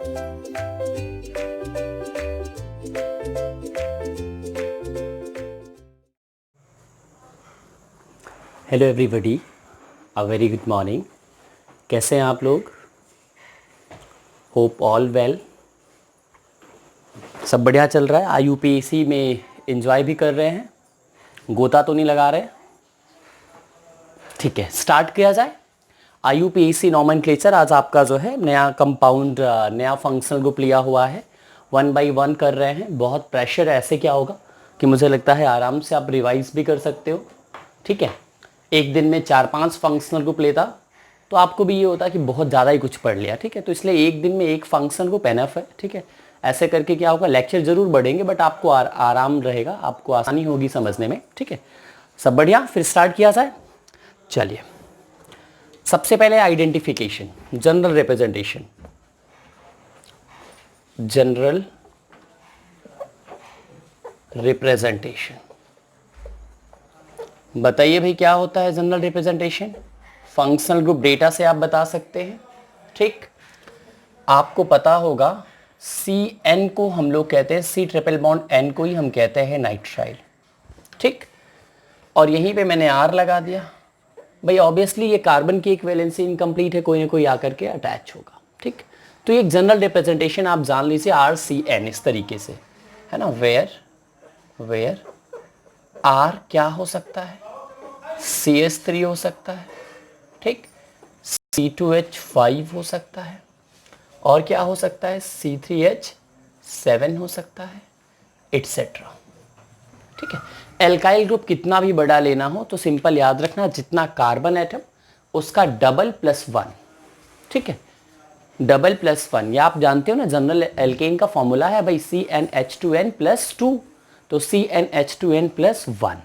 Hello everybody, a very good morning. कैसे हैं आप लोग? Hope all well. सब बढ़िया चल रहा है? आईयूपीएसी में एंजॉय भी कर रहे हैं? गोता तो नहीं लगा रहे? ठीक है, स्टार्ट किया जाए। आईयूपीएसी नॉमेनक्लेचर आज आपका जो है नया कंपाउंड, नया फंक्शनल ग्रुप लिया हुआ है। 1 बाय 1 कर रहे हैं। बहुत प्रेशर है, ऐसे क्या होगा कि मुझे लगता है आराम से आप रिवाइज भी कर सकते हो। ठीक है, एक दिन में 4-5 फंक्शनल ग्रुप लेता तो आपको भी ये होता कि बहुत ज़्यादा ही कुछ पढ़ लिया। ठीक है, तो इसलिए एक दिन में एक फंक्शनल ग्रुप एनफ है। ठीक है, ऐसे करके क्या होगा, लेक्चर जरूर बढ़ेंगे बट आपको आराम रहेगा, आपको आसानी होगी समझने में। ठीक है, सब बढ़िया। फिर स्टार्ट किया जाए। चलिए, सबसे पहले identification, general representation. General representation बताइए भाई, क्या होता है general representation? Functional group data से आप बता सकते हैं। ठीक, आपको पता होगा CN को हम लोग कहते हैं, C ट्रिपल बॉन्ड N को ही हम कहते हैं नाइट्राइल। ठीक, और यहीं पे मैंने R लगा दिया भाई। ऑब्वियसली ये कार्बन की एक वैलेंसी इनकम्प्लीट है, कोई ना कोई आकर के अटैच होगा। ठीक, तो ये एक जनरल रिप्रेजेंटेशन आप जान लीजिए, RCN इस तरीके से है ना। वेयर R क्या हो सकता है? CH3 हो सकता है। ठीक, C2H5 हो सकता है, और क्या हो सकता है? C3H7 हो सकता है, एटसेट्रा। ठीक है, एल्काइल ग्रुप कितना भी बड़ा लेना हो तो सिंपल याद रखना, जितना कार्बन एटम उसका डबल प्लस 1। ठीक है, डबल प्लस 1, ये आप जानते हो ना, जनरल एल्केन का फॉर्मूला है भाई CnH2n प्लस 2, तो CnH2n प्लस 1।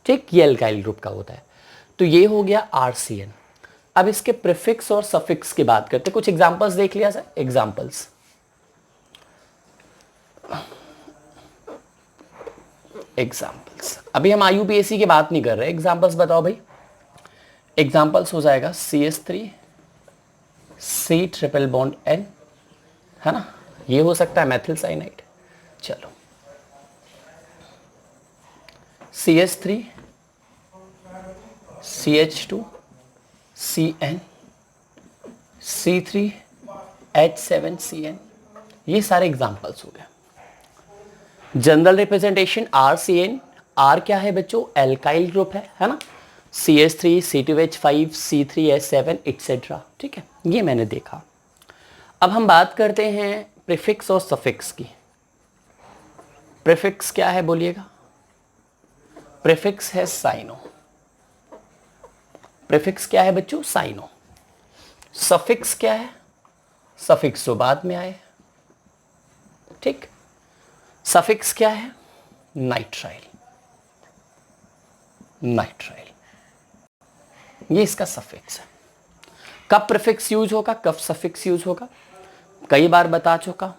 ठीक, ये एल्काइल ग्रुप का होता है। तो ये हो गया RCN। अब इसके प्रीफिक्स और सफिक्स की बात करते हैं। कुछ एग्जांपल्स देख लिया जाए। एग्जांपल्स अभी हम आईयूपीएसी की बात नहीं कर रहे, एग्जांपल्स बताओ भाई। एग्जांपल्स हो जाएगा CH3 C triple bond N, है ना। ये हो सकता है मेथिल साइनाइड। चलो, CH3 CH2 CN C3H7CN, ये सारे एग्जांपल्स हो गए। General representation RCN। R क्या है बच्चों? एल्काइल ग्रुप है ना। CH3 C2H5 C3H7 etcetera. ठीक है, ये मैंने देखा। अब हम बात करते हैं प्रीफिक्स और सफिक्स की। प्रीफिक्स क्या है बोलिएगा? प्रीफिक्स है साइनो। प्रीफिक्स क्या है बच्चों? साइनो। सफिक्स क्या है? सफिक्स तो बाद में आए। ठीक, सफिक्स क्या है? नाइट्राइल। नाइट्राइल, ये इसका सफिक्स है। कब प्रीफिक्स यूज होगा, कब सफिक्स यूज होगा, कई बार बता चुका।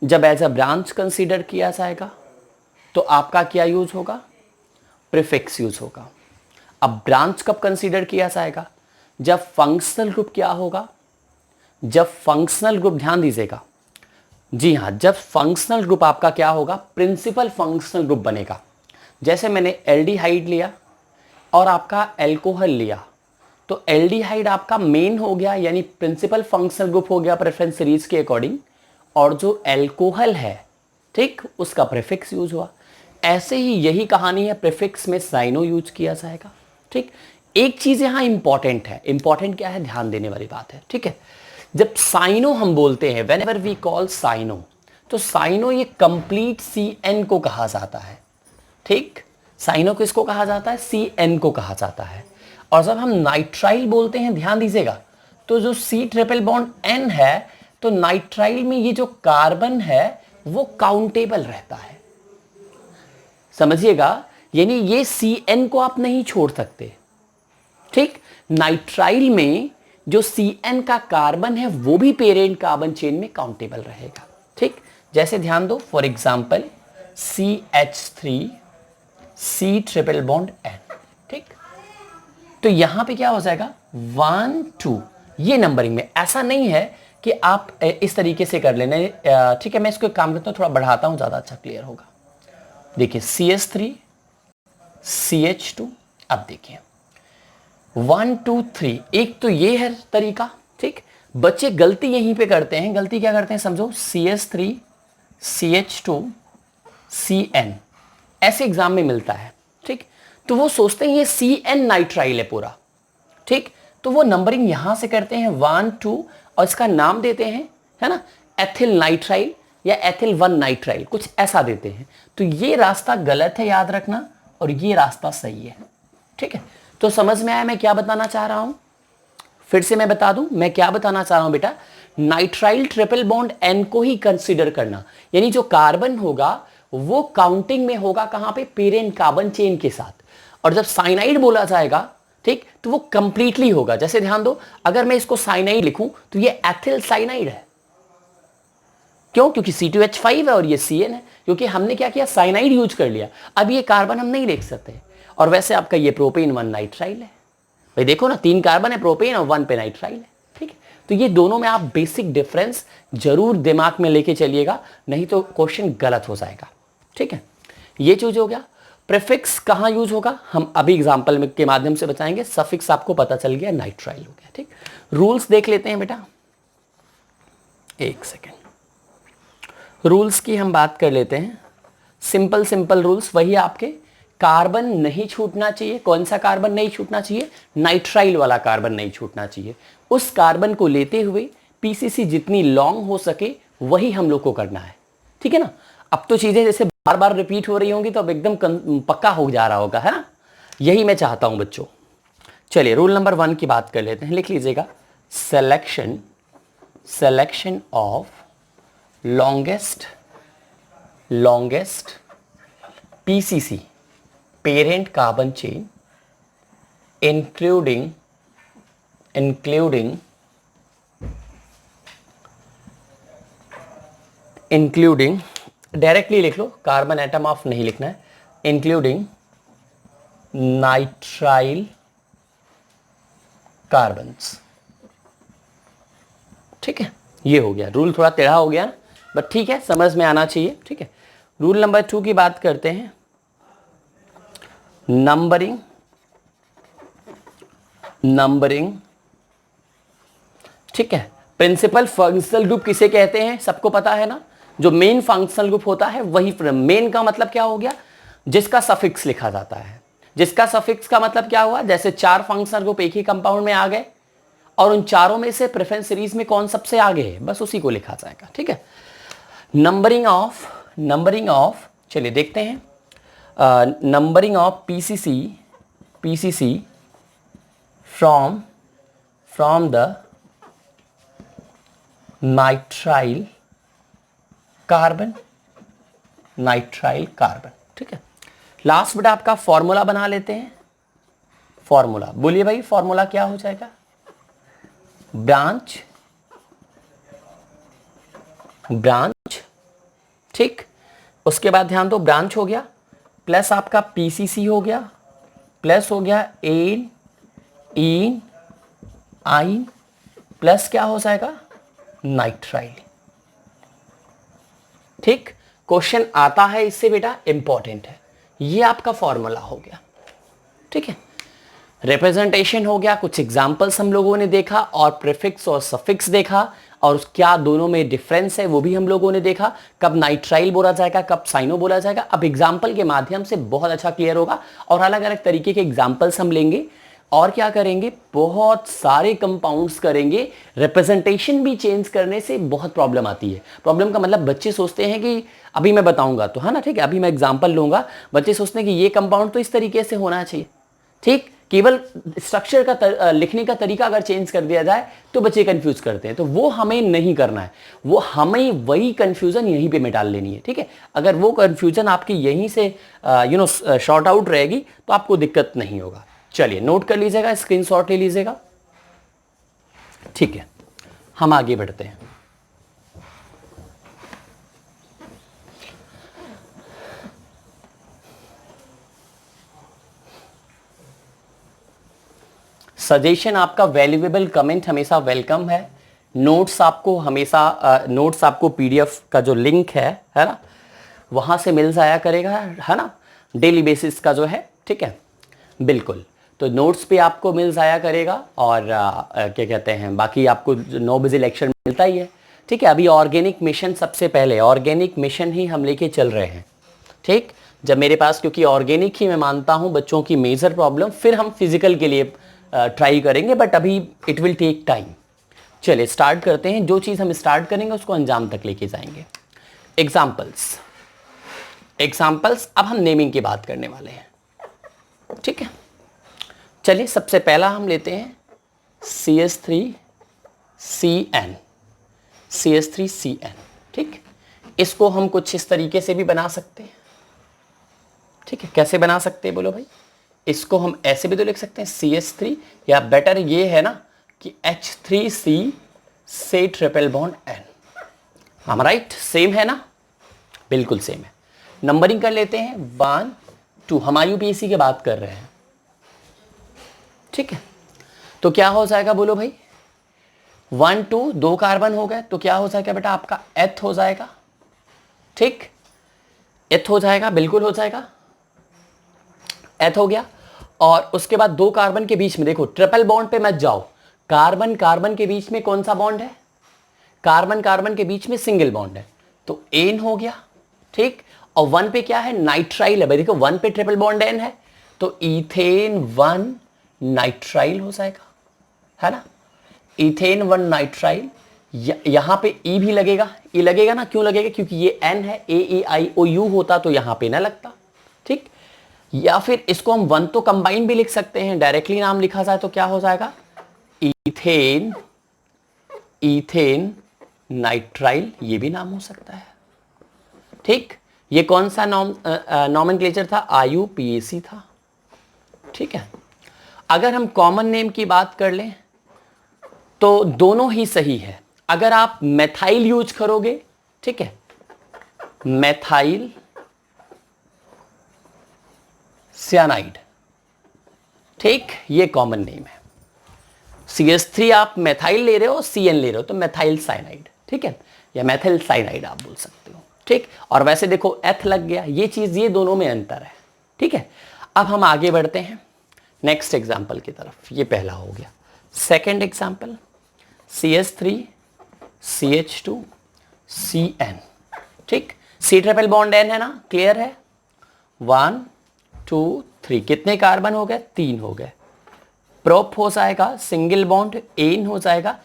जब एज अ ब्रांच कंसीडर किया जाएगा तो आपका क्या यूज होगा? प्रीफिक्स यूज होगा। अब ब्रांच कब कंसीडर किया जाएगा? जब फंक्शनल ग्रुप क्या होगा? जब फंक्शनल ग्रुप, ध्यान दीजिएगा, जी हाँ, जब फंक्शनल ग्रुप आपका क्या होगा? प्रिंसिपल फंक्शनल ग्रुप बनेगा। जैसे मैंने एल्डिहाइड लिया और आपका एल्कोहल लिया, तो एल्डिहाइड आपका मेन हो गया, यानी प्रिंसिपल फंक्शनल ग्रुप हो गया प्रेफरेंस सीरीज के अकॉर्डिंग, और जो एल्कोहल है, ठीक, उसका प्रीफिक्स यूज हुआ। ऐसे ही यही कहानी है, प्रीफिक्स में साइनो यूज किया जाएगा। ठीक, एक चीज यहां इंपॉर्टेंट है। इंपॉर्टेंट क्या है? ध्यान देने वाली बात है। ठीक है, जब साइनो हम बोलते हैं, whenever we call cyano, तो साइनो ये कंप्लीट CN को कहा जाता है। ठीक, साइनो किसको कहा जाता है? CN को कहा जाता है। और जब हम नाइट्राइल बोलते हैं, ध्यान दीजिएगा, तो जो C ट्रिपल बॉन्ड N है, तो नाइट्राइल में ये जो कार्बन है वो काउंटेबल रहता है। समझिएगा, यानी ये CN को आप नहीं छोड़ सकते। ठीक, नाइट्राइल में जो CN का कार्बन है वो भी पेरेंट कार्बन चेन में काउंटेबल रहेगा। ठीक, जैसे ध्यान दो, for example CH3 C triple bond N। ठीक, तो यहां पे क्या हो जाएगा? 1 2, ये नंबरिंग में। ऐसा नहीं है कि आप इस तरीके से कर लेना। ठीक है, मैं इसको एक काम करता हूँ, थोड़ा बढ़ाता हूँ, ज़्यादा अच्छा क्लियर होगा। देखिए CH3 CH2, अब देखिए 1 2 3, एक तो ये है तरीका। ठीक, बच्चे गलती यहीं पे करते हैं। गलती क्या करते हैं समझो, CH3 CH2 CN ऐसे एग्जाम में मिलता है। ठीक, तो वो सोचते हैं ये CN नाइट्राइल है पूरा। ठीक, तो वो नंबरिंग यहां से करते हैं 1 2 और इसका नाम देते हैं, है ना, एथिल नाइट्राइल या एथिल 1 नाइट्राइल, कुछ ऐसा देते हैं। तो ये रास्ता गलत है, याद रखना, और ये रास्ता सही है। ठीक है, तो समझ में आया मैं क्या बताना चाह रहा हूं? फिर से मैं बता दूं मैं क्या बताना चाह रहा हूं बेटा। नाइट्राइल ट्रिपल बॉन्ड N को ही कंसीडर करना, यानी जो कार्बन होगा वो काउंटिंग में होगा कहां पे, पेरेंट कार्बन चेन के साथ। और जब साइनाइड बोला जाएगा, ठीक, तो वो कंप्लीटली होगा। जैसे ध्यान दो, अगर मैं इसको साइनाइड लिखूं तो ये एथिल साइनाइड है। क्यों? क्योंकि C2H5 है और ये CN है, क्योंकि हमने क्या किया, साइनाइड यूज कर लिया। अब ये कार्बन हम नहीं लिख सकते। और वैसे आपका ये प्रोपेन 1 नाइट्राइल है। भाई देखो ना, 3 कार्बन है प्रोपेन और 1 पे नाइट्राइल है। ठीक है, तो ये दोनों में आप बेसिक डिफरेंस जरूर दिमाग में लेके चलिएगा, नहीं तो क्वेश्चन गलत हो जाएगा। ठीक है, ये चीज हो गया। प्रीफिक्स कहां यूज होगा हम अभी एग्जांपल के माध्यम से बताएंगे। सफिक्स आपको पता चल गया, नाइट्राइल हो गया। ठीक, रूल्स देख लेते हैं बेटा, एक सेकेंड। रूल्स की हम बात कर लेते हैं। सिंपल सिंपल रूल्स वही आपके, कार्बन नहीं छूटना चाहिए। कौन सा कार्बन नहीं छूटना चाहिए? नाइट्राइल वाला कार्बन नहीं छूटना चाहिए। उस कार्बन को लेते हुए पीसीसी जितनी लॉन्ग हो सके वही हम लोग को करना है। ठीक है ना। अब तो चीजें जैसे बार बार रिपीट हो रही होंगी तो अब एकदम पक्का हो जा रहा होगा, है ना। यही मैं चाहता हूं बच्चों। चलिए रूल नंबर 1 की बात कर लेते हैं, लिख लीजिएगा। Selection of longest PCC, parent carbon chain, including directly लिख लो, कार्बन एटम ऑफ नहीं लिखना है, इंक्लूडिंग नाइट्राइल कार्बन्स। ठीक है, ये हो गया रूल। थोड़ा टेढ़ा हो गया बट ठीक है, समझ में आना चाहिए। ठीक है, रूल नंबर 2 की बात करते हैं। नंबरिंग, ठीक है। प्रिंसिपल फंक्शनल ग्रुप किसे कहते हैं सबको पता है ना। जो मेन फंक्शनल ग्रुप होता है वही, मेन का मतलब क्या हो गया, जिसका सफिक्स लिखा जाता है। जिसका सफिक्स का मतलब क्या हुआ, जैसे 4 फंक्शनल ग्रुप एक ही कंपाउंड में आ गए और उन चारों में से प्रेफरेंस सीरीज में कौन सबसे आगे है, बस उसी को लिखा जाएगा। ठीक है, नंबरिंग ऑफ चलिए देखते हैं। Numbering of PCC from the nitrile carbon. ठीक है, लास्ट बेटा आपका फॉर्मूला बना लेते हैं। फॉर्मूला बोलिए भाई, फॉर्मूला क्या हो जाएगा, ब्रांच। ठीक, उसके बाद ध्यान दो, ब्रांच हो गया प्लस आपका पीसीसी हो गया प्लस हो गया एन इन आइन प्लस क्या हो जाएगा, नाइट्राइल। ठीक, क्वेश्चन आता है इससे बेटा, इंपॉर्टेंट है। ये आपका फॉर्मूला हो गया। ठीक है, रिप्रेजेंटेशन हो गया, कुछ एग्जांपल्स हम लोगों ने देखा और प्रीफिक्स और सफिक्स देखा और क्या दोनों में डिफरेंस है वो भी हम लोगों ने देखा। कब नाइट्राइल बोला जाएगा, कब साइनो बोला जाएगा। अब एग्जाम्पल के माध्यम से बहुत अच्छा क्लियर होगा और अलग अलग तरीके के एग्जाम्पल्स हम लेंगे और क्या करेंगे, बहुत सारे कंपाउंड्स करेंगे। रिप्रेजेंटेशन भी चेंज करने से बहुत प्रॉब्लम आती है। प्रॉब्लम का मतलब बच्चे सोचते हैं कि अभी मैं बताऊंगा तो, है ना, ठीक है, अभी मैं एग्जाम्पल लूंगा, बच्चे सोचते हैं कि ये कंपाउंड तो इस तरीके से होना चाहिए। ठीक, केवल स्ट्रक्चर का लिखने का तरीका अगर चेंज कर दिया जाए तो बच्चे कंफ्यूज करते हैं, तो वो हमें नहीं करना है। वो हमें वही कंफ्यूजन यहीं पे मिटा लेनी है। ठीक है, अगर वो कंफ्यूजन आपकी यहीं से शॉर्ट आउट रहेगी तो आपको दिक्कत नहीं होगा। चलिए नोट कर लीजिएगा, स्क्रीनशॉट ले लीजिएगा। ठीक है, हम आगे बढ़ते हैं। सजेशन आपका वैल्यूएबल कमेंट हमेशा वेलकम है। नोट्स आपको हमेशा नोट्स आपको पीडीएफ का जो लिंक है ना, वहाँ से मिल जाया करेगा, है ना, डेली बेसिस का जो है, ठीक है, बिल्कुल। तो नोट्स पे आपको मिल जाया करेगा और क्या कहते हैं, बाकी आपको 9 बजे लेक्चर मिलता ही है, ठीक है। अभी ऑर्गेनिक मिशन, सबसे पहले ऑर्गेनिक मिशन ही हम लेके चल रहे हैं, ठीक। जब मेरे पास, क्योंकि ऑर्गेनिक ही मैं मानता हूँ बच्चों की मेजर प्रॉब्लम, फिर हम फिजिकल के लिए ट्राई करेंगे, बट अभी इट विल टेक टाइम। चलिए स्टार्ट करते हैं। जो चीज़ हम स्टार्ट करेंगे उसको अंजाम तक लेके जाएंगे। एग्जाम्पल्स, अब हम नेमिंग की बात करने वाले हैं, ठीक है। चलिए सबसे पहला हम लेते हैं CH3CN, ठीक। इसको हम कुछ इस तरीके से भी बना सकते हैं, ठीक है। कैसे बना सकते हैं बोलो भाई? इसको हम ऐसे भी तो लिख सकते हैं CH3, या बेटर ये है ना कि H3C से ट्रिपल बॉन्ड N। हम राइट, सेम है ना, बिल्कुल सेम है। नंबरिंग कर लेते हैं 1 2, हम IUPAC की बात कर रहे हैं, ठीक है। तो क्या हो जाएगा बोलो भाई? 1 2, 2 कार्बन हो गए, तो क्या हो जाएगा बेटा आपका? एथ हो जाएगा, ठीक, एथ हो जाएगा, बिल्कुल हो जाएगा, एथ हो गया। और उसके बाद 2 कार्बन के बीच में देखो, ट्रिपल बॉन्ड पे मत जाओ, कार्बन कार्बन के बीच में कौन सा बॉन्ड है? कार्बन कार्बन के बीच में सिंगल बॉन्ड है, तो एन हो गया, ठीक। और 1 पे क्या है? नाइट्राइल है भाई, देखो 1 पे ट्रिपल बॉन्ड एन है, तो इथेन 1 नाइट्राइल हो जाएगा, है ना, इथेन 1 नाइट्राइल। यहां पे ई भी लगेगा, ई लगेगा ना, क्यों लगेगा? क्योंकि ये एन है, AEIOU होता तो यहां पे ना लगता, ठीक। या फिर इसको हम 1 तो कंबाइन भी लिख सकते हैं, डायरेक्टली नाम लिखा जाए तो क्या हो जाएगा? इथेन नाइट्राइल, ये भी नाम हो सकता है, ठीक। ये कौन सा नॉमेनक्लेचर था? IUPAC था, ठीक है। अगर हम कॉमन नेम की बात कर लें तो दोनों ही सही है। अगर आप मेथाइल यूज करोगे, ठीक है, मेथाइल सियानाइड, ठीक, ये कॉमन नेम है। CH3 आप मेथाइल ले रहे हो, CN ले रहे हो, तो मेथाइल साइनाइड, ठीक है, या मेथिल साइनाइड आप बोल सकते हो, ठीक। और वैसे देखो एथ लग गया, ये चीज, ये दोनों में अंतर है, ठीक है। अब हम आगे बढ़ते हैं नेक्स्ट एग्जाम्पल की तरफ। ये पहला हो गया। Second example, CH3 CH2 CN, ठीक। C ट्रिपल बॉन्ड N है ना, क्लियर है। 1 2 3, कितने कार्बन हो गए? 3 हो गए। प्रोप हो जाएगा, सिंगल बॉन्ड एन हो जाएगा,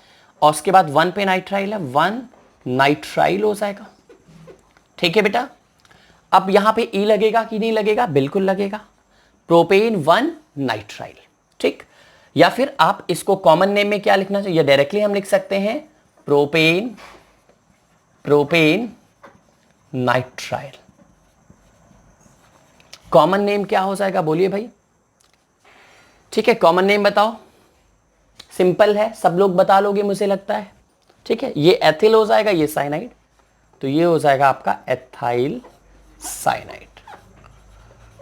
और उसके बाद 1 पे नाइट्राइल है, 1 नाइट्राइल हो जाएगा, ठीक है बेटा। अब यहां पे ई लगेगा कि नहीं लगेगा? बिल्कुल लगेगा, प्रोपेन 1 नाइट्राइल, ठीक। या फिर आप इसको कॉमन नेम में क्या लिखना चाहिए? डायरेक्टली हम लिख सकते हैं प्रोपेन नाइट्राइल। कॉमन नेम क्या हो जाएगा बोलिए भाई? ठीक है, कॉमन नेम बताओ। सिंपल है, सब लोग बता लोगे मुझे लगता है, ठीक है। ये एथिल हो जाएगा, ये साइनाइड, तो ये हो जाएगा आपका एथाइल साइनाइड,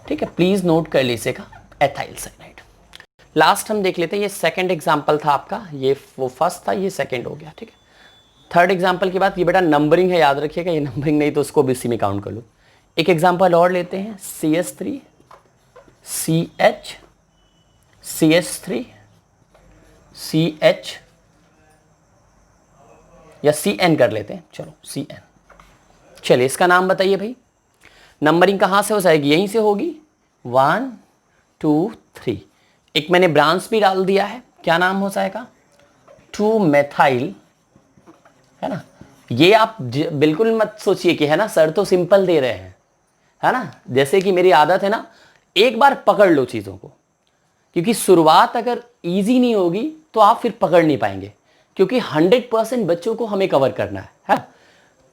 ठीक है। प्लीज नोट कर लीजिएगा, एथाइल साइनाइड। लास्ट हम देख लेते हैं, ये सेकंड एग्जांपल था आपका, ये वो फर्स्ट था, ये सेकंड हो गया, ठीक है। थर्ड एग्जांपल के बाद ये बेटा नंबरिंग है, याद रखिएगा, ये नंबरिंग नहीं तो उसको भी इसी में काउंट कर लो। एक एग्जांपल और लेते हैं, CH3 CH3 CH या CN कर लेते हैं, चलो CN। चलिए इसका नाम बताइए भाई। नंबरिंग कहां से हो जाएगी? यहीं से होगी, 1 2 3। एक मैंने ब्रांच भी डाल दिया है, क्या नाम हो जाएगा? 2 मेथाइल, है ना। ये आप बिल्कुल मत सोचिए कि है ना सर तो सिंपल दे रहे हैं, है ना। जैसे कि मेरी आदत है ना, एक बार पकड़ लो चीजों को, क्योंकि शुरुआत अगर इजी नहीं होगी तो आप फिर पकड़ नहीं पाएंगे, क्योंकि 100% बच्चों को हमें कवर करना है।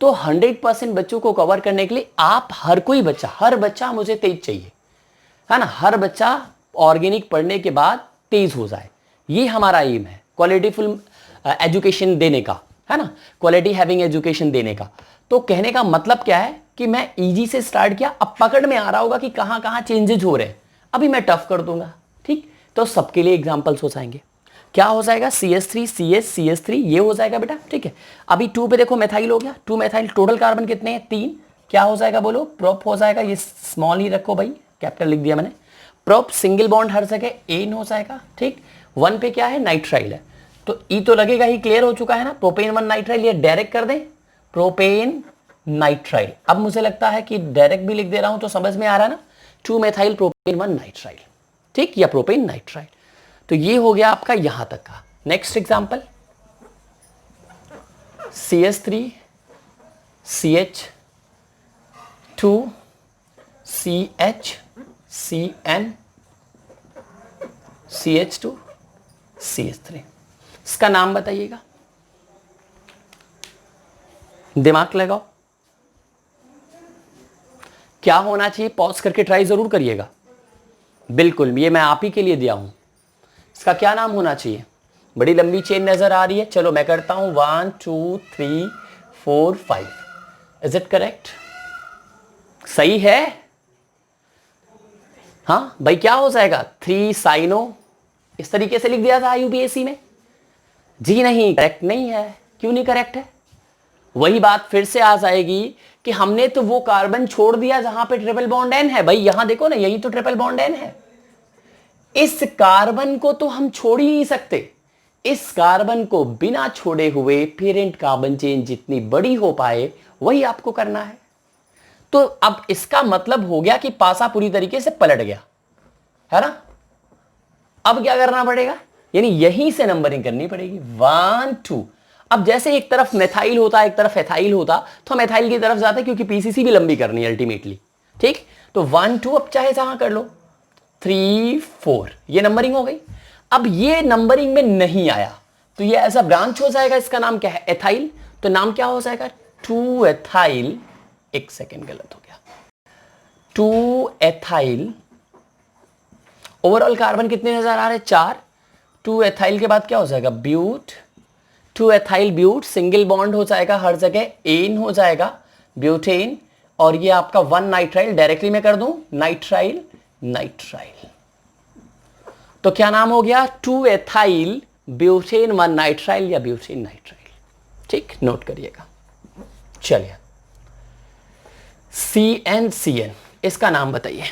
तो 100% बच्चों को कवर करने के लिए आप हर बच्चा मुझे तेज चाहिए, है ना। हर बच्चा ऑर्गेनिक पढ़ने के बाद तेज हो जाए, ये हमारा एम है, क्वालिटीफुल एजुकेशन देने का, है ना, क्वालिटी हैविंग एजुकेशन देने का। तो कहने का मतलब क्या है कि मैं इजी से स्टार्ट किया, अब पकड़ में आ रहा होगा कि कहां कहां चेंजेस हो रहे हैं, अभी मैं टफ कर दूंगा, ठीक। तो सबके लिए एग्जांपल्स हो जाएंगे। क्या हो जाएगा, CH3 CH CH3 ये हो जाएगा बेटा, ठीक है। अभी 2 पे देखो मेथाइल हो गया, 2 मेथाइल, टोटल कार्बन कितने हैं 3, क्या हो जाएगा बोलो, प्रोप हो जाएगा, ये स्मॉल ही रखो भाई, कैपिटल लिख दिया मैंने, प्रोप सिंगल बॉन्ड हर जगह एन हो जाएगा, ठीक। 1 पे क्या है, नाइट्राइल है, तो ई तो लगेगा ही, क्लियर हो चुका है ना, प्रोपेन 1 नाइट्राइल, ये डायरेक्ट कर दें, प्रोपेन नाइट्राइल। अब मुझे लगता है कि डायरेक्ट भी लिख दे रहा हूं तो समझ में आ रहा है ना, 2 मेथाइल प्रोपेन 1 नाइट्राइल, ठीक, या प्रोपेन नाइट्राइल। तो ये हो गया आपका यहां तक का। Next example, CH3 CH2 CH CN CH2 CH3, इसका नाम बताइएगा, दिमाग लगाओ, क्या होना चाहिए, पॉज करके ट्राई जरूर करिएगा, बिल्कुल ये मैं आप ही के लिए दिया हूं। इसका क्या नाम होना चाहिए, बड़ी लंबी चेन नजर आ रही है, चलो मैं करता हूं, 1 2 3 4 5, इज इट करेक्ट, सही है, हाँ भाई क्या हो जाएगा, 3 साइनो, इस तरीके से लिख दिया था यूपीएससी में, जी नहीं करेक्ट नहीं है, क्यों नहीं करेक्ट है, वही बात फिर से आ जाएगी कि हमने तो वो कार्बन छोड़ दिया जहां पे ट्रिपल बॉन्ड एन है, भाई यहां देखो ना, यही तो ट्रिपल बॉन्ड एन है, इस कार्बन को तो हम छोड़ ही नहीं सकते, इस कार्बन को बिना छोड़े हुए पेरेंट कार्बन चेन जितनी बड़ी हो पाए वही आपको करना है। तो अब इसका मतलब हो गया कि पासा पूरी तरीके से पलट गया है ना, अब क्या करना पड़ेगा, यानी यहीं से नंबरिंग करनी पड़ेगी, 1 2। अब जैसे एक तरफ मेथाइल होता एक तरफ एथाइल होता तो हम एथाइल की तरफ जाते क्योंकि पीसीसी भी लंबी करनी है अल्टीमेटली, ठीक। तो 1 2 अब चाहे जहां कर लो, 3 4, ये नंबरिंग हो गई। अब ये नंबरिंग में नहीं आया तो ये ऐसा ब्रांच हो जाएगा, इसका नाम क्या है, एथाइल, तो नाम क्या हो जाएगा, 2 एथाइल, एक सेकेंड गलत हो गया, 2 एथाइल, ओवरऑल कार्बन कितने नजर आ रहे हैं, 4, 2 एथाइल के बाद क्या हो जाएगा, but, 2 ethyl but, single bond हो जाएगा हर जगह, एन हो जाएगा, ब्यूटेन, और ये आपका 1 नाइट्राइल, डायरेक्टली मैं कर दूं, नाइट्राइल नाइट्राइल, तो क्या नाम हो गया, 2 एथाइल ब्यूटेन 1 नाइट्राइल या ब्यूटेन नाइट्राइल, ठीक, नोट करिएगा। चलिए CN इसका नाम बताइए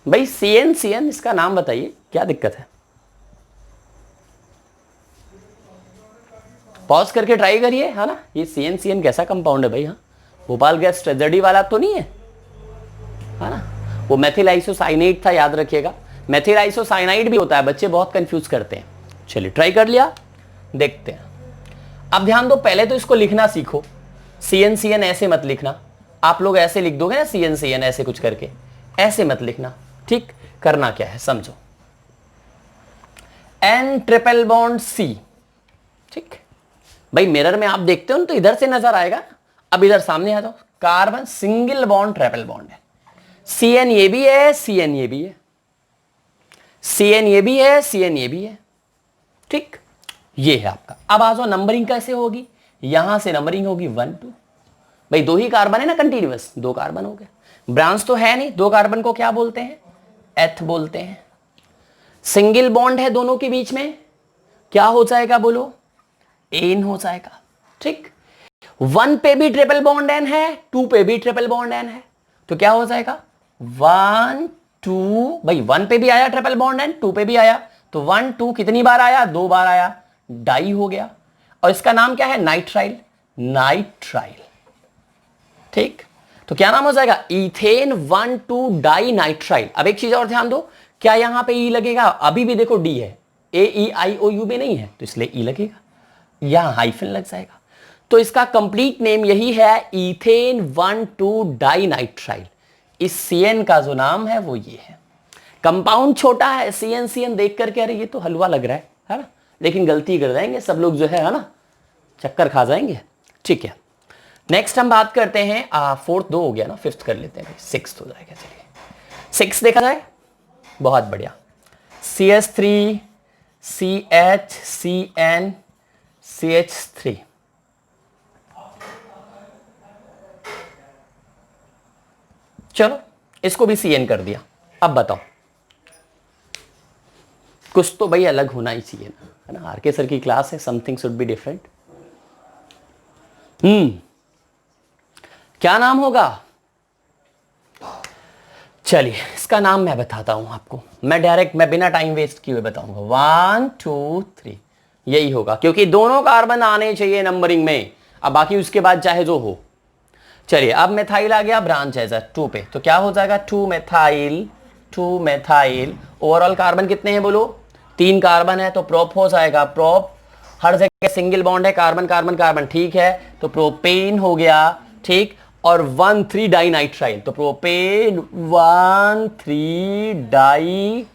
भाई, CN इसका नाम बताइए, क्या दिक्कत है, पॉज करके ट्राई करिए, है ना, ये CN कैसा कंपाउंड है भाई, हाँ भोपाल गैस ट्रेजेडी वाला तो नहीं है ना, वो मेथिल आइसोसाइनेट था, याद रखिएगा, मेथिल आइसोसाइनाइड भी होता है, बच्चे बहुत कंफ्यूज करते हैं। चलिए ट्राई कर लिया, देखते हैं। अब ध्यान दो, पहले तो इसको लिखना सीखो, CN ऐसे मत लिखना, आप लोग ऐसे लिख दोगे ना, CN ऐसे कुछ करके, ऐसे मत लिखना, ठीक। करना क्या है समझो, N ट्रिपल बॉन्ड C, ठीक भाई, मिरर में आप देखते हो ना तो इधर से नजर आएगा, अब इधर सामने आ जाओ, carbon single bond triple bond है, CN ये भी है, CN ये भी है, CN ये भी है, CN ये भी है, ठीक, ये है आपका। अब आ जाओ, नंबरिंग कैसे होगी, यहां से नंबरिंग होगी 1 2, भाई 2 ही कार्बन है ना कंटिन्यूअस, 2 कार्बन हो गए, ब्रांच तो है नहीं, 2 कार्बन को क्या बोलते हैं, एथ बोलते हैं, सिंगल बॉन्ड है दोनों के बीच में, क्या हो जाएगा बोलो, एन हो जाएगा, ठीक। 1 पे भी ट्रिपल बॉन्ड एन है, 2 पे भी ट्रिपल बॉन्ड एन है, तो क्या हो जाएगा 1 2, भाई 1 पे भी आया ट्रिपल बॉन्ड एन, 2 पे भी आया, तो 1 2 कितनी बार आया, 2 बार आया, डाई हो गया, और इसका नाम क्या है, नाइट्राइल, नाइट्राइल, ठीक। तो क्या नाम हो जाएगा, इथेन 1 2 डाई नाइट्राइल। अब एक चीज और ध्यान दो, क्या यहां पे ई लगेगा, अभी भी देखो डी है, AEIOU में नहीं है तो इसलिए ई लगेगा, यहां हाइफन लग जाएगा, तो इसका कंप्लीट नेम यही है, इथेन 1 2 डाई नाइट्राइल। इस CN का जो नाम है वो ये है, कंपाउंड छोटा है, CN देख करके अरे ये तो हलवा लग रहा है ना, लेकिन गलती कर जाएंगे सब लोग जो है ना, चक्कर खा जाएंगे, ठीक है। नेक्स्ट हम बात करते हैं, 4th 2 हो गया ना, 5th कर लेते हैं, 6th हो जाएगा, चलिए 6 देखा जाए, बहुत बढ़िया, CH3 CH CN CH3, चलो इसको भी CN कर दिया। अब बताओ कुछ तो भाई अलग होना ही चाहिए ना, है ना। आरके सर की क्लास है, समथिंग शुड बी डिफरेंट। क्या नाम होगा? चलिए इसका नाम मैं बताता हूं आपको, मैं बिना टाइम वेस्ट किए बताऊंगा। 1 2 3 यही होगा, क्योंकि दोनों कार्बन आने चाहिए नंबरिंग में, अब बाकी उसके बाद चाहे जो हो। चलिए अब मेथाइल आ गया ब्रांच एज 2 पे, तो क्या हो जाएगा 2 मेथाइल। ओवरऑल कार्बन कितने हैं बोलो? 3 कार्बन है, तो प्रोप हो जाएगा। प्रोप हर जगह सिंगल बॉन्ड है, कार्बन कार्बन कार्बन, ठीक है, तो प्रोपेन हो गया, ठीक। और 1,3 डाई नाइट्राइल, तो प्रोपेन 1,3 डाई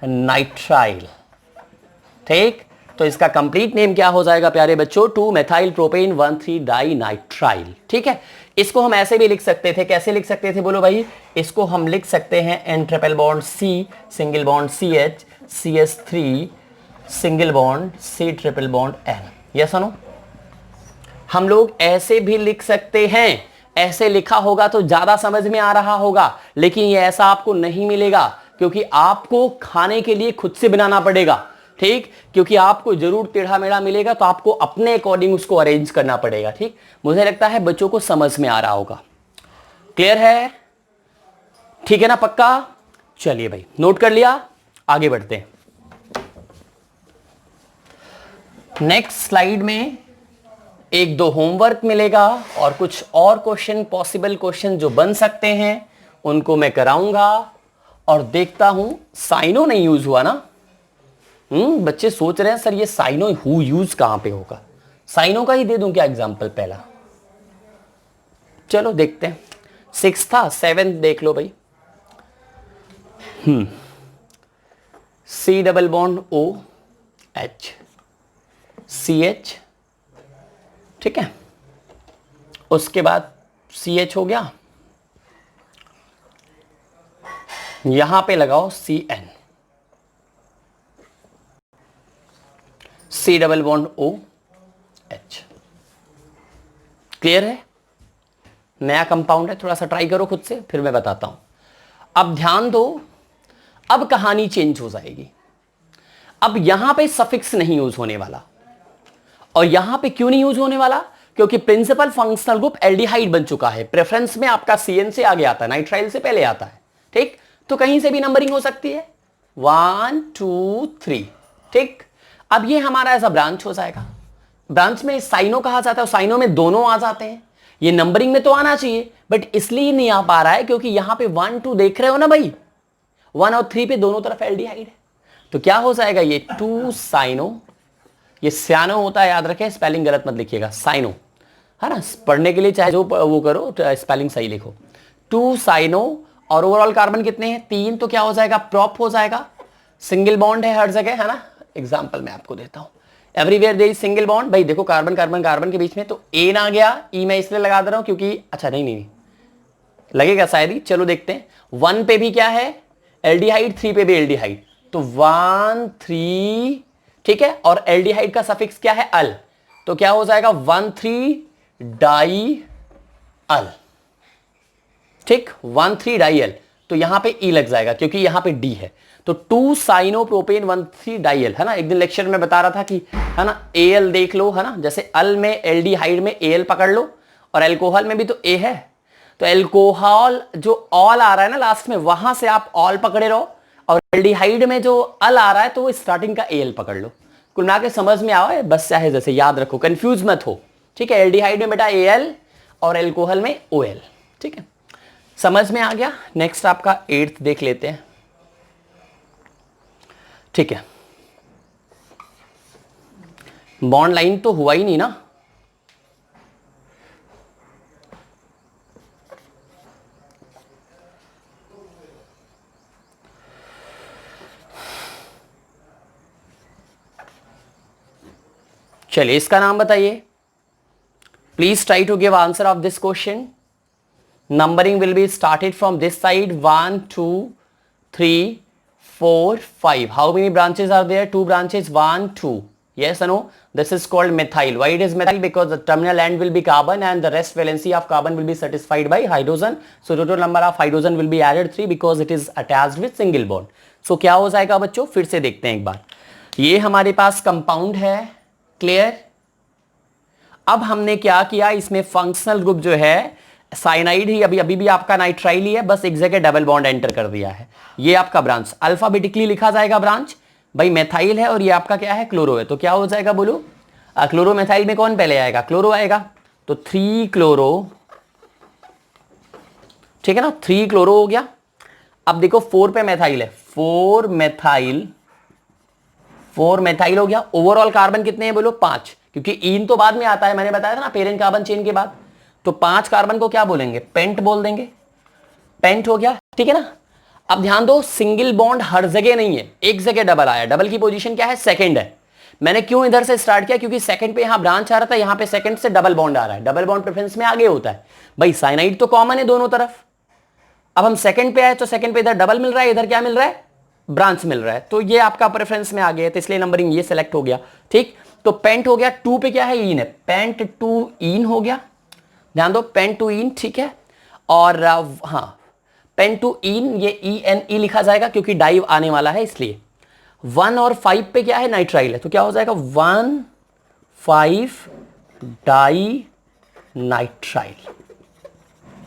नाइट्राइल, ठीक। तो इसका कंप्लीट नेम क्या हो जाएगा प्यारे बच्चों? 2 मेथाइल प्रोपेन 1,3 डाई नाइट्राइल, ठीक है। इसको हम ऐसे भी लिख सकते थे, कैसे लिख सकते थे बोलो भाई? इसको हम लिख सकते हैं N triple bond C single bond CH CH3 single bond C triple bond N, yes no. हम लोग ऐसे भी लिख सकते हैं, ऐसे लिखा होगा तो ज्यादा समझ में आ रहा होगा, लेकिन ये ऐसा आपको नहीं मिलेगा, क्योंकि आपको खाने के लिए खुद से बनाना पड़ेगा, ठीक। क्योंकि आपको जरूर टेढ़ा मेढ़ा मिलेगा, तो आपको अपने अकॉर्डिंग उसको अरेंज करना पड़ेगा, ठीक। मुझे लगता है बच्चों को समझ में आ रहा होगा, क्लियर है? ठीक है ना, पक्का? चलिए भाई नोट कर लिया, आगे बढ़ते हैं। नेक्स्ट स्लाइड में 1-2 होमवर्क मिलेगा और कुछ और क्वेश्चन, पॉसिबल क्वेश्चन जो बन सकते हैं उनको मैं कराऊंगा, और देखता हूं साइनो नहीं यूज हुआ ना। बच्चे सोच रहे हैं सर ये साइनो हु यूज कहां पे होगा, साइनो का ही दे दूं क्या एग्जांपल पहला? चलो देखते हैं। 6 था, 7 देख लो भाई। C double bond O H CH, ठीक है। उसके बाद CH हो गया, यहां पे लगाओ CN, C double bond O H, clear है? नया कंपाउंड है, थोड़ा सा ट्राई करो खुद से, फिर मैं बताता हूं। अब ध्यान दो, अब कहानी चेंज हो जाएगी। अब यहां पे सफिक्स नहीं यूज होने वाला, और यहां पे क्यों नहीं यूज होने वाला? क्योंकि प्रिंसिपल फंक्शनल ग्रुप एल्डिहाइड बन चुका है, प्रेफरेंस में आपका CN से आगे आता है, नाइट्राइल से पहले आता है, ठीक। तो कहीं से भी नंबरिंग हो सकती है, 1 2 3, ठीक। अब ये हमारा ऐसा ब्रांच हो जाएगा। ब्रांच में साइनो कहा जाता है, साइनो में दोनों आ जाते हैं। ये नंबरिंग में तो आना चाहिए, बट इसलिए नहीं आ पा रहा है क्योंकि यहां पे 1 2 देख रहे हो ना भाई, 1 और 3 पे दोनों तरफ एल्डिहाइड है। तो क्या हो जाएगा ये 2 साइनो, ये साइनो होता है, याद रखें, स्पेलिंग गलत मत लिखिएगा, साइनो, है ना। पढ़ने के लिए चाहे जो वो करो, स्पेलिंग सही लिखो। 2 साइनो, और ओवरऑल कार्बन कितने हैं? 3, तो क्या हो जाएगा? प्रॉप हो जाएगा। सिंगल बॉन्ड है हर जगह, है ना। एग्जाम्पल मैं आपको देता हूं, everywhere there is single bond. भाई देखो कार्बन कार्बन कार्बन के बीच में तो एन आ गया, ई मैं इसलिए लगा दे रहा हूं क्योंकि, अच्छा नहीं लगेगा शायद ही, चलो देखते हैं। 1 पे भी क्या है? एल्डिहाइड, 3 पे भी एल्डिहाइड, तो 1 3, ठीक है। और एल्डिहाइड का सफिक्स क्या है? अल, तो क्या हो जाएगा? 1,3 डाई अल, ठीक, 1,3 डाई अल। तो यहां पे ई लग जाएगा क्योंकि यहां पे डी है। तो 2 साइनो प्रोपेन 1,3 डाई अल, है ना। एक दिन लेक्चर में बता रहा था कि, है ना, एल देख लो, है ना, जैसे अल में एल्डिहाइड में एल पकड़ लो, और एल्कोहल में भी तो ए है, तो एल्कोहल जो ऑल आ रहा है ना लास्ट में, वहां से आप ऑल पकड़े रहो, और एल्डिहाइड में जो अल आ रहा है तो वो स्टार्टिंग का एल पकड़ लो। कुल मिला के समझ में आवा है, बस चाहे जैसे याद रखो, कंफ्यूज मत हो, ठीक है। एल्डिहाइड में बेटा एल और एल्कोहल में ओएल, ठीक है, समझ में आ गया। नेक्स्ट आपका 8th देख लेते हैं, ठीक है। बॉन्ड लाइन तो हुआ ही नहीं ना, चलिए इसका नाम बताइए। Please try to give answer of this question. Numbering will be started from this side, 1 2 3 4 5। How many branches are there? 2 branches, 1 2, Yes or no? This is called methyl. Why it is methyl? Because the terminal end will be carbon and the rest valency of carbon will be satisfied by hydrogen. So total number of hydrogen will be added 3 because it is attached with single bond. So क्या हो जाएगा बच्चों, फिर से देखते हैं एक बार. ये हमारे पास कंपाउंड है, क्लियर. अब हमने क्या किया, इसमें फंक्शनल ग्रुप जो है साइनाइड ही अभी भी आपका नाइट्राइल ही है, बस एक जगह डबल बॉन्ड एंटर कर दिया है. ये आपका ब्रांच अल्फाबेटिकली लिखा जाएगा. ब्रांच भाई मेथाइल है और ये आपका क्या है, क्लोरो है. तो क्या हो जाएगा बोलो, क्लोरो मेथाइल में कौन पहले आएगा, क्लोरो आएगा. तो 3 क्लोरो, ठीक है ना, 3 क्लोरो हो गया. अब देखो 4 पे मेथाइल है, 4 मेथाइल हो गया. ओवरऑल कार्बन कितने हैं बोलो, 5, क्योंकि ईन तो बाद में आता है, मैंने बताया था ना पेरेंट कार्बन चेन के बाद. तो 5 कार्बन को क्या बोलेंगे, पेंट बोल देंगे. पेंट हो गया, ठीक है ना. अब ध्यान दो, सिंगल बॉन्ड हर जगह नहीं है, एक जगह डबल आया. डबल की पोजीशन क्या है, सेकंड है. मैंने क्यों इधर से स्टार्ट किया, क्योंकि सेकंड पे यहां ब्रांच आ रहा था, यहां पे सेकंड से डबल बॉन्ड आ रहा है. डबल बॉन्ड प्रेफरेंस में आगे होता है भाई. साइनाइड तो कॉमन है दोनों तरफ. अब हम सेकंड पे आए तो सेकंड पे इधर डबल मिल रहा है, इधर क्या मिल रहा है, ब्रांच मिल रहा है. तो ये आपका प्रेफरेंस में आ गया, तो इसलिए नंबरिंग ये सिलेक्ट हो गया. ठीक, तो पेंट हो गया. 2 पे क्या है, ईन है, पेंट 2 ईन हो गया. ध्यान दो, पेंट 2 ईन, ठीक है. और हाँ, पेन टू इन, ये ENE लिखा जाएगा क्योंकि डाई आने वाला है इसलिए. 1 और 5 पे क्या है, नाइट्राइल है. तो क्या हो जाएगा, 1,5 डाई नाइट्राइल.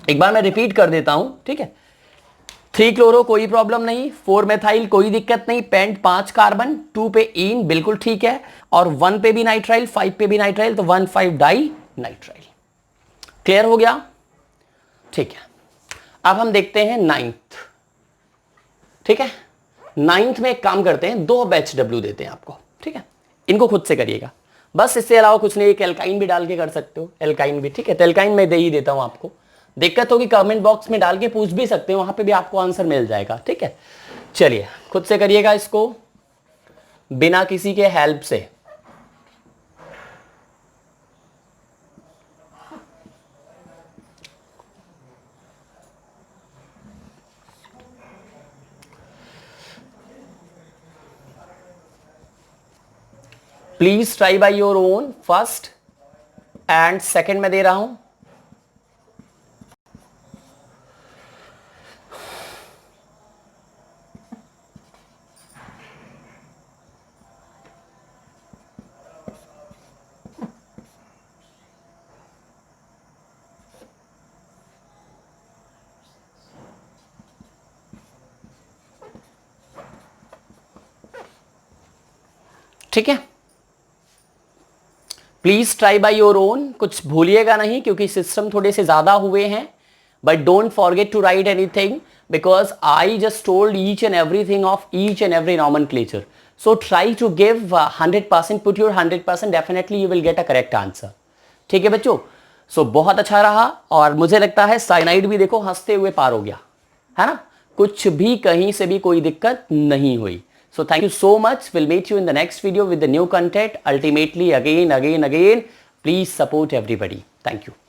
एक बार मैं रिपीट कर देता हूं, ठीक है. 3 क्लोरो कोई प्रॉब्लम नहीं, 4 मेथाइल कोई दिक्कत नहीं, पेंट 5 कार्बन, 2 पे इन बिल्कुल ठीक है, और 1 पे भी नाइट्राइल, 5 पे भी नाइट्राइल, तो 1,5 डाई नाइट्राइल. क्लियर हो गया, ठीक है. अब हम देखते हैं 9th. ठीक है, 9th में एक काम करते हैं, 2 बैच W देते हैं आपको. ठीक है, इनको खुद से करिएगा बस, इससे अलावा कुछ नहीं. एक एल्काइन भी डाल के कर सकते हो, एल्काइन भी, ठीक है. तो एल्काइन मैं दे ही देता हूं आपको. दिक्कत होगी कमेंट बॉक्स में डाल के पूछ भी सकते हो, वहां पे भी आपको आंसर मिल जाएगा. ठीक है, चलिए खुद से करिएगा इसको बिना किसी के हेल्प से. Please try by your own. First and second में दे रहा हूं. ठीक है, please try by your own. कुछ भूलिएगा नहीं क्योंकि सिस्टम थोड़े से ज्यादा हुए हैं. But don't forget to write anything because I just told each and everything of each and every nomenclature. So try to give 100%, put your 100%, definitely you will get a correct answer. ठीक है बच्चों, सो बहुत अच्छा रहा. और मुझे लगता है साइनाइड भी देखो हंसते हुए पार हो गया, है ना. कुछ भी कहीं से भी कोई दिक्कत नहीं हुई. So thank you so much. We'll meet you in the next video with the new content. Ultimately, again. Please support everybody. Thank you.